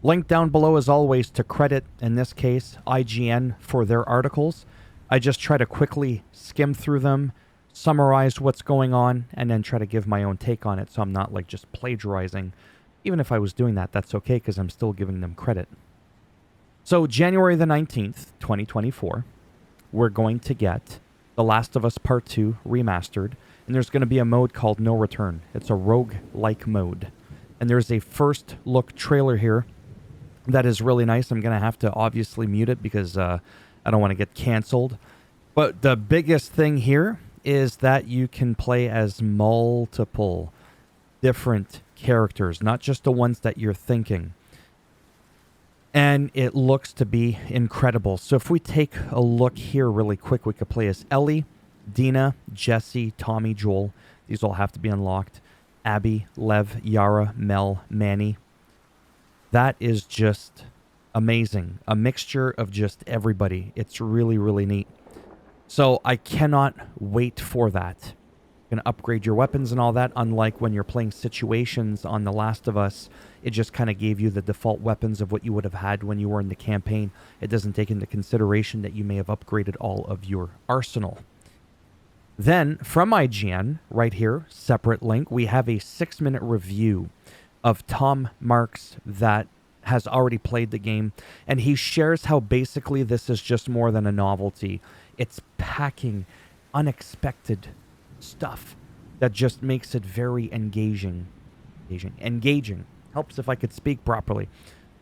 Link down below as always to credit, in this case, IGN for their articles. I just try to quickly skim through them, summarize what's going on, and then try to give my own take on it so I'm not like just plagiarizing. Even if I was doing that, that's okay because I'm still giving them credit. So January the 19th, 2024, we're going to get The Last of Us Part 2 remastered, and there's going to be a mode called No Return. It's a rogue-like mode. And there's a first look trailer here that is really nice. I'm going to have to obviously mute it because I don't want to get canceled. But the biggest thing here is that you can play as multiple different characters, not just the ones that you're thinking. And it looks to be incredible. So if we take a look here really quick, we could play as Ellie, Dina, Jesse, Tommy, Joel. These all have to be unlocked. Abby, Lev, Yara, Mel, Manny. That is just amazing. A mixture of just everybody. It's really, really neat. So I cannot wait for that. You can upgrade your weapons and all that, unlike when you're playing situations on The Last of Us. It just kind of gave you the default weapons of what you would have had when you were in the campaign. It doesn't take into consideration that you may have upgraded all of your arsenal. Then, from IGN, right here, separate link, we have a 6-minute review of Tom Marks that has already played the game, and he shares how basically this is just more than a novelty. It's packing unexpected stuff that just makes it very engaging. Helps if I could speak properly.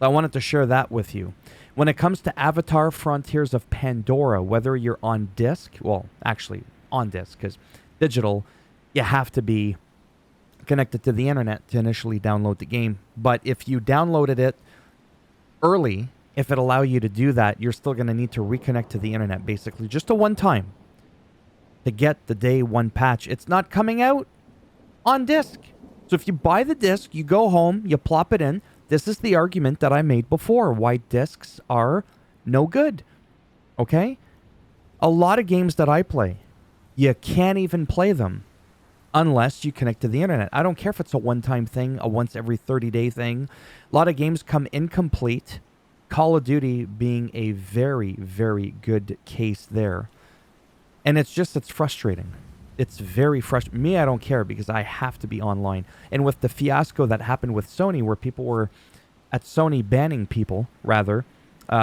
I wanted to share that with you. When it comes to Avatar Frontiers of Pandora, whether you're on disc, well, actually on disc, because digital, you have to be connected to the internet to initially download the game. But if you downloaded it early, if it allow you to do that, you're still going to need to reconnect to the internet, basically, just a one time to get the day one patch. It's not coming out on disc. So if you buy the disc, you go home, you plop it in. This is the argument that I made before, why discs are no good. Okay? A lot of games that I play, you can't even play them unless you connect to the internet. I don't care if it's a one-time thing, a once every 30-day thing. A lot of games come incomplete. Call of Duty being a very, very good case there. And it's frustrating. It's very frustrating. Me, I don't care because I have to be online. And with the fiasco that happened with Sony, where people were at Sony banning people, rather,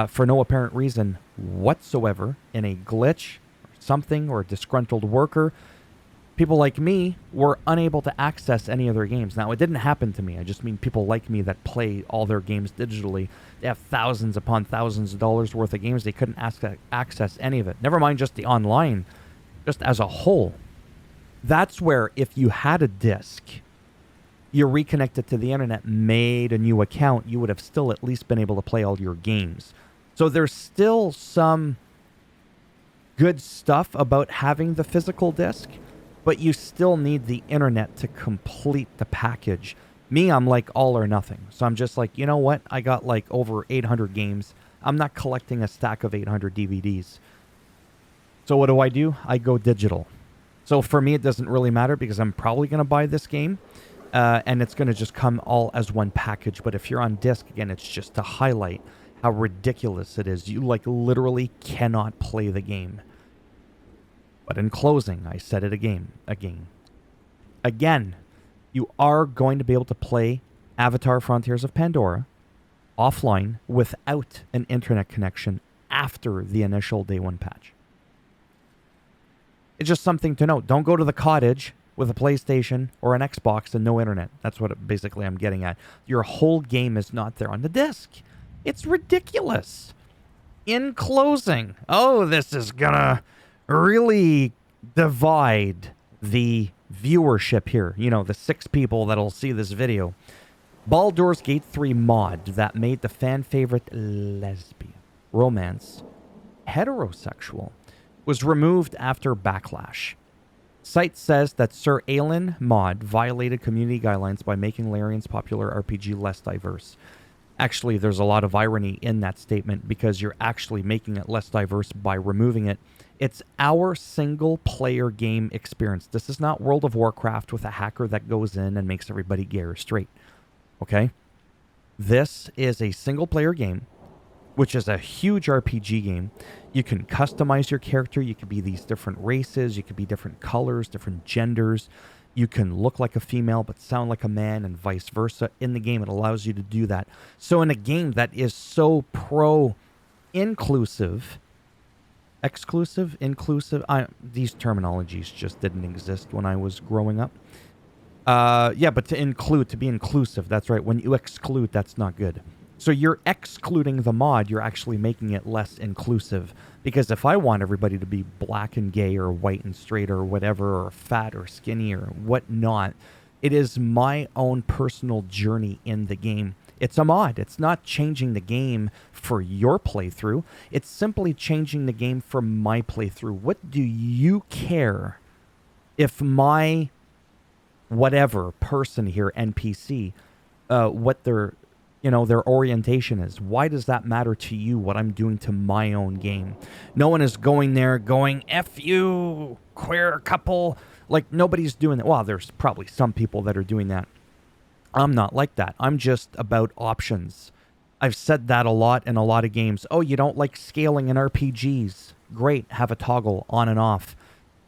for no apparent reason whatsoever, in a glitch, or something, or a disgruntled worker, people like me were unable to access any of their games. Now, it didn't happen to me. I just mean people like me that play all their games digitally. They have thousands upon thousands of dollars worth of games. They couldn't access any of it. Never mind just the online, just as a whole. That's where if you had a disc, you reconnected to the internet, made a new account, you would have still at least been able to play all your games. So there's still some good stuff about having the physical disc, but you still need the internet to complete the package. Me, I'm like all or nothing. So I'm just like, you know what? I got like over 800 games. I'm not collecting a stack of 800 DVDs. So what do? I go digital. So for me, it doesn't really matter because I'm probably going to buy this game. And it's going to just come all as one package. But if you're on disc, again, it's just to highlight how ridiculous it is. You like literally cannot play the game. But in closing, I said it again, you are going to be able to play Avatar Frontiers of Pandora offline without an internet connection after the initial day one patch. It's just something to note. Don't go to the cottage with a PlayStation or an Xbox and no internet. That's what basically I'm getting at. Your whole game is not there on the disc. It's ridiculous. In closing, this is gonna really divide the viewership here. You know, the 6 people that'll see this video. Baldur's Gate 3 mod that made the fan favorite lesbian romance heterosexual was removed after backlash. Site says that Sir Alan mod violated community guidelines by making Larian's popular RPG less diverse. Actually, there's a lot of irony in that statement because you're actually making it less diverse by removing it. It's our single-player game experience. This is not World of Warcraft with a hacker that goes in and makes everybody gay or straight. Okay? This is a single-player game, which is a huge RPG game. You can customize your character. You could be these different races. You could be different colors, different genders. You can look like a female but sound like a man, and vice versa. In the game, it allows you to do that. So in a game that is so pro-inclusive, exclusive, inclusive, these terminologies just didn't exist when I was growing up. Yeah, but to be inclusive, that's right. When you exclude, that's not good. So you're excluding the mod, you're actually making it less inclusive. Because if I want everybody to be black and gay or white and straight or whatever, or fat or skinny or whatnot, it is my own personal journey in the game. It's a mod. It's not changing the game for your playthrough. It's simply changing the game for my playthrough. What do you care if my whatever person here, NPC, what their orientation is? Why does that matter to you, what I'm doing to my own game? No one is going there going, F you, queer couple. Like, nobody's doing that. Well, there's probably some people that are doing that. I'm not like that. I'm just about options. I've said that a lot in a lot of games. Oh, you don't like scaling in RPGs. Great, have a toggle on and off.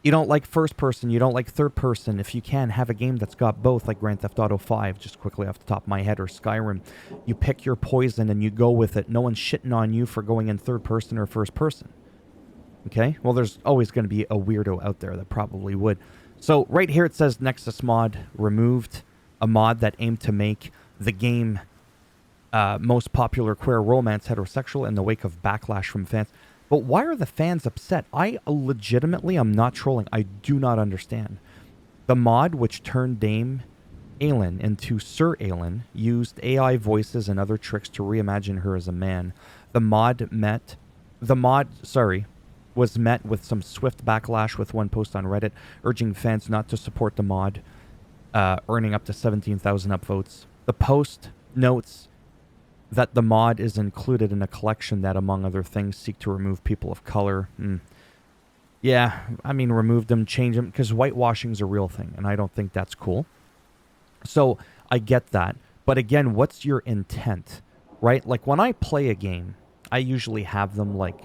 You don't like first person, you don't like third person. If you can, have a game that's got both, like Grand Theft Auto 5, just quickly off the top of my head, or Skyrim. You pick your poison and you go with it. No one's shitting on you for going in third person or first person. Okay? Well, there's always going to be a weirdo out there that probably would. So right here it says Nexus mod removed, a mod that aimed to make the game most popular queer romance heterosexual in the wake of backlash from fans. But why are the fans upset? I legitimately am not trolling. I do not understand. The mod, which turned Dame Aelin into Sir Aelin, used AI voices and other tricks to reimagine her as a man. The mod was met with some swift backlash, with one post on Reddit urging fans not to support the mod, earning up to 17,000 upvotes. The post notes that the mod is included in a collection that, among other things, seek to remove people of color. Yeah, I mean, remove them, change them, because whitewashing's a real thing, and I don't think that's cool. So I get that. But again, what's your intent, right? Like, when I play a game, I usually have them like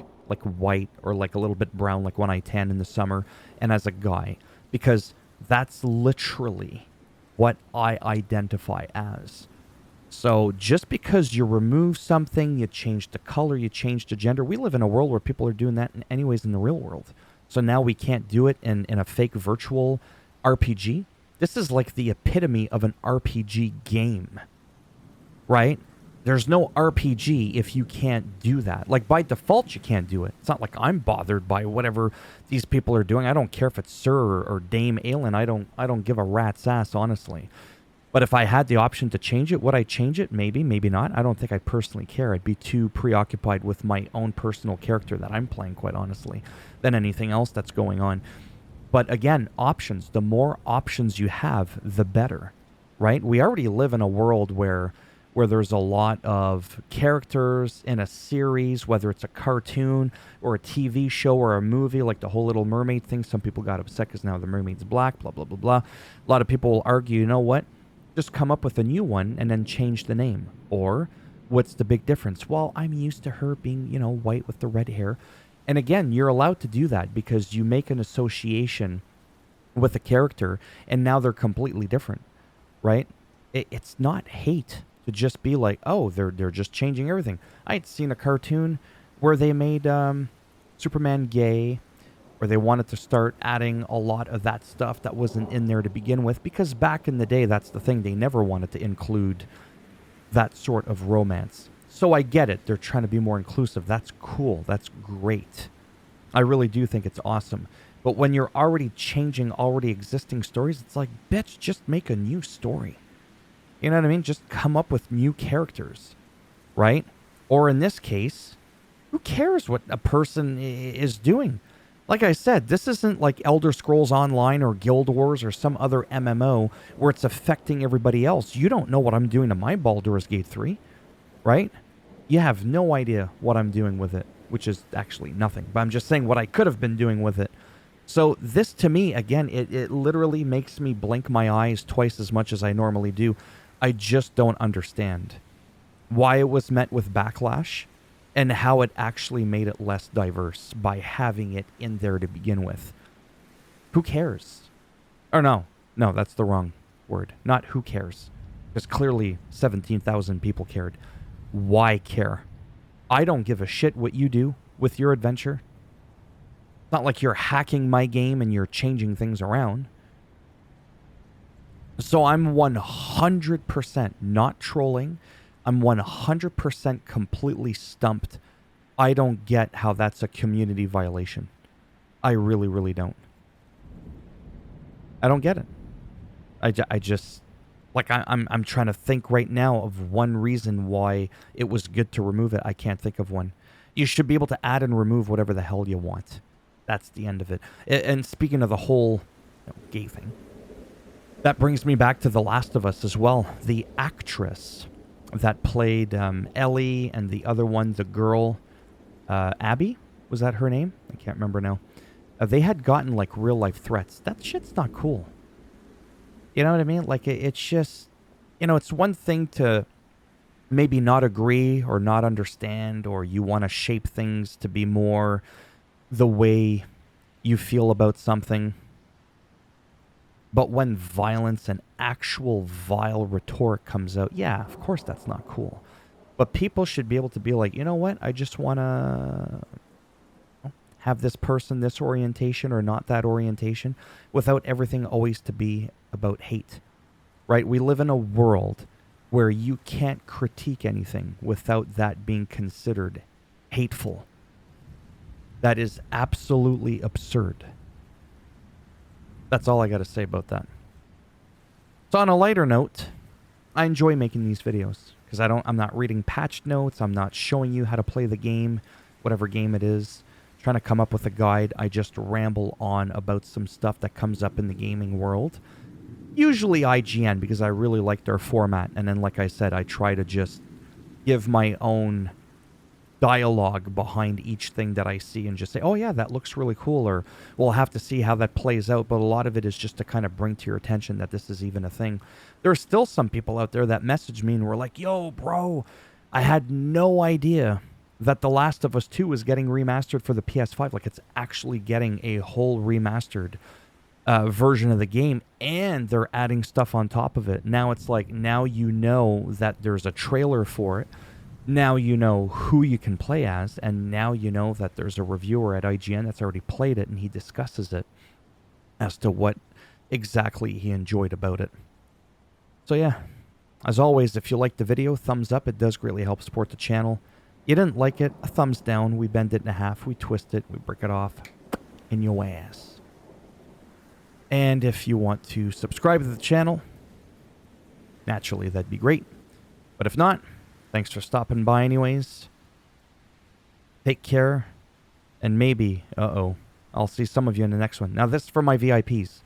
white or like a little bit brown, like when I tan in the summer, and as a guy, because that's literally what I identify as. So just because you remove something, you change the color, you change the gender. We live in a world where people are doing that anyways in the real world. So now we can't do it in a fake virtual RPG. This is like the epitome of an RPG game, right? There's no RPG if you can't do that. Like, by default, you can't do it. It's not like I'm bothered by whatever these people are doing. I don't care if it's Sir or Dame Aelin. I don't give a rat's ass, honestly. But if I had the option to change it, would I change it? Maybe, maybe not. I don't think I personally care. I'd be too preoccupied with my own personal character that I'm playing, quite honestly, than anything else that's going on. But again, options. The more options you have, the better, right? We already live in a world where there's a lot of characters in a series, whether it's a cartoon or a TV show or a movie, like the whole Little Mermaid thing. Some people got upset because now the mermaid's black, blah, blah, blah, blah. A lot of people will argue, you know what? Just come up with a new one and then change the name. Or what's the big difference? Well, I'm used to her being, white with the red hair. And again, you're allowed to do that because you make an association with a character and now they're completely different, right? It's not hate to just be like, oh, they're just changing everything. I had seen a cartoon where they made Superman gay, where they wanted to start adding a lot of that stuff that wasn't in there to begin with, because back in the day, that's the thing. They never wanted to include that sort of romance. So I get it. They're trying to be more inclusive. That's cool. That's great. I really do think it's awesome. But when you're already changing already existing stories, it's like, bitch, just make a new story. You know what I mean? Just come up with new characters, right? Or in this case, who cares what a person is doing? Like I said, this isn't like Elder Scrolls Online or Guild Wars or some other MMO where it's affecting everybody else. You don't know what I'm doing to my Baldur's Gate 3, right? You have no idea what I'm doing with it, which is actually nothing. But I'm just saying what I could have been doing with it. So this, to me, again, it literally makes me blink my eyes twice as much as I normally do. I just don't understand. why it was met with backlash, and how it actually made it less diverse by having it in there to begin with. Who cares? Or no, that's the wrong word. Not who cares. Because clearly 17,000 people cared. Why care? I don't give a shit what you do with your adventure. It's not like you're hacking my game and you're changing things around. So I'm 100% not trolling. I'm 100% completely stumped. I don't get how that's a community violation. I really, really don't. I don't get it. I just, like, I'm trying to think right now of one reason why it was good to remove it. I can't think of one. You should be able to add and remove whatever the hell you want. That's the end of it. And speaking of the whole gay thing, that brings me back to The Last of Us as well. The actress that played Ellie and the other one, the girl, Abby, was that her name? I can't remember now. They had gotten like real life threats. That shit's not cool. You know what I mean? Like it's just, it's one thing to maybe not agree or not understand, or you want to shape things to be more the way you feel about something. But when violence and actual vile rhetoric comes out, yeah, of course that's not cool. But people should be able to be like, you know what? I just want to have this person, this orientation, or not that orientation, without everything always to be about hate, right? We live in a world where you can't critique anything without that being considered hateful. That is absolutely absurd. That's all I got to say about that. So on a lighter note, I enjoy making these videos because I'm not reading patch notes. I'm not showing you how to play the game, whatever game it is. Trying to come up with a guide. I just ramble on about some stuff that comes up in the gaming world. Usually IGN, because I really like their format. And then, like I said, I try to just give my own dialogue behind each thing that I see and just say, oh yeah, that looks really cool, or we'll have to see how that plays out. But a lot of it is just to kind of bring to your attention that this is even a thing. There are still some people out there that message me and were like, yo, bro, I had no idea that The Last of Us 2 is getting remastered for the PS5. Like, it's actually getting a whole remastered version of the game, and they're adding stuff on top of it. Now it's like, now you know that there's a trailer for it. Now you know who you can play as, and now you know that there's a reviewer at IGN that's already played it, and he discusses it as to what exactly he enjoyed about it. So yeah, as always, if you liked the video, thumbs up. It does greatly help support the channel. You didn't like it, a thumbs down. We bend it in half, we twist it, we break it off in your ass. And if you want to subscribe to the channel, naturally that'd be great. But if not, thanks for stopping by anyways. Take care. And maybe, I'll see some of you in the next one. Now this is for my VIPs.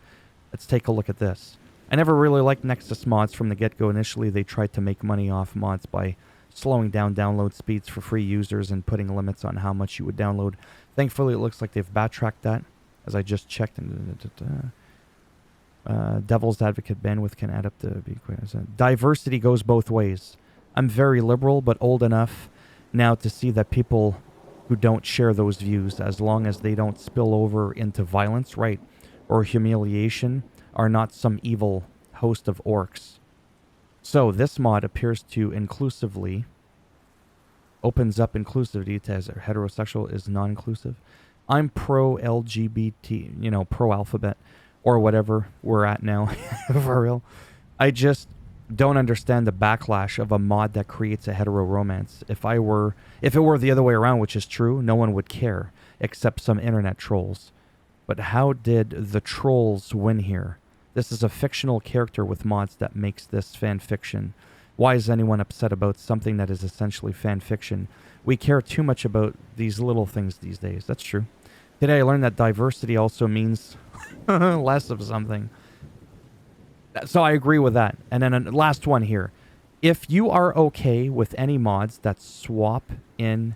Let's take a look at this. I never really liked Nexus mods from the get-go. Initially, they tried to make money off mods by slowing down download speeds for free users and putting limits on how much you would download. Thankfully, it looks like they've backtracked that, as I just checked. Devil's Advocate bandwidth can add up to... Diversity goes both ways. I'm very liberal, but old enough now to see that people who don't share those views, as long as they don't spill over into violence, right, or humiliation, are not some evil host of orcs. So this mod appears to inclusively opens up inclusivity to as heterosexual is non-inclusive. I'm pro-LGBT, pro-alphabet, or whatever we're at now, for real. I just don't understand the backlash of a mod that creates a hetero romance. If it were the other way around, which is true, no one would care, except some internet trolls. But how did the trolls win here? This is a fictional character with mods that makes this fan fiction. Why is anyone upset about something that is essentially fan fiction? We care too much about these little things these days. That's true. Today I learned that diversity also means less of something. So I agree with that. And then last one here. If you are okay with any mods that swap in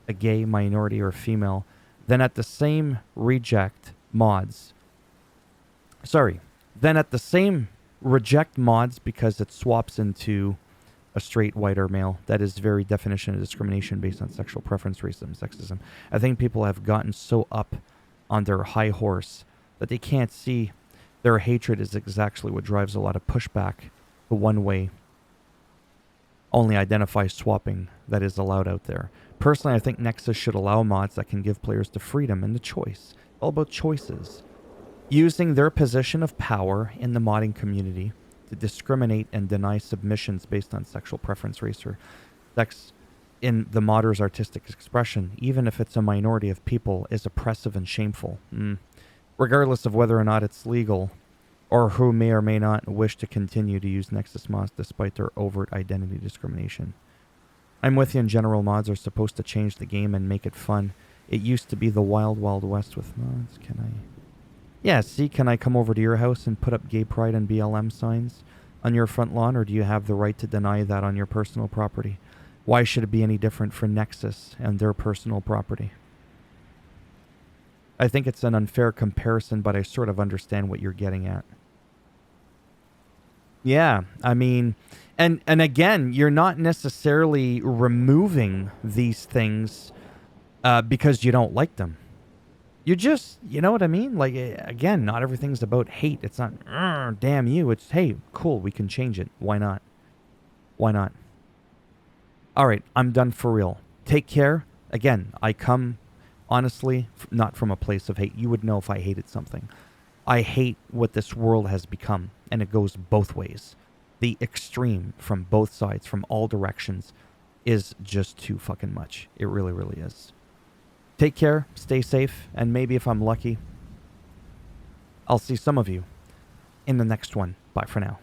a gay, minority, or female, then at the same reject mods because it swaps into a straight white or male. That is very definition of discrimination based on sexual preference, racism, sexism. I think people have gotten so up on their high horse that they can't see their hatred is exactly what drives a lot of pushback the one way only identify swapping that is allowed out there. Personally, I think Nexus should allow mods that can give players the freedom and the choice. All about choices. Using their position of power in the modding community to discriminate and deny submissions based on sexual preference, race, or sex in the modder's artistic expression, even if it's a minority of people, is oppressive and shameful. Regardless of whether or not it's legal, or who may or may not wish to continue to use Nexus mods despite their overt identity discrimination. I'm with you in general. Mods are supposed to change the game and make it fun. It used to be the wild, wild west with mods. Can I... Yeah, see, can I come over to your house and put up gay pride and BLM signs on your front lawn, or do you have the right to deny that on your personal property? Why should it be any different for Nexus and their personal property? I think it's an unfair comparison, but I sort of understand what you're getting at. Yeah, I mean, and again, you're not necessarily removing these things because you don't like them. You just, you know what I mean? Like, again, not everything's about hate. It's not, damn you. It's, hey, cool, we can change it. Why not? Why not? All right, I'm done for real. Take care. Again, I come, honestly, not from a place of hate. You would know if I hated something. I hate what this world has become, and it goes both ways. The extreme from both sides, from all directions, is just too fucking much. It really, really is. Take care, stay safe, and maybe if I'm lucky, I'll see some of you in the next one. Bye for now.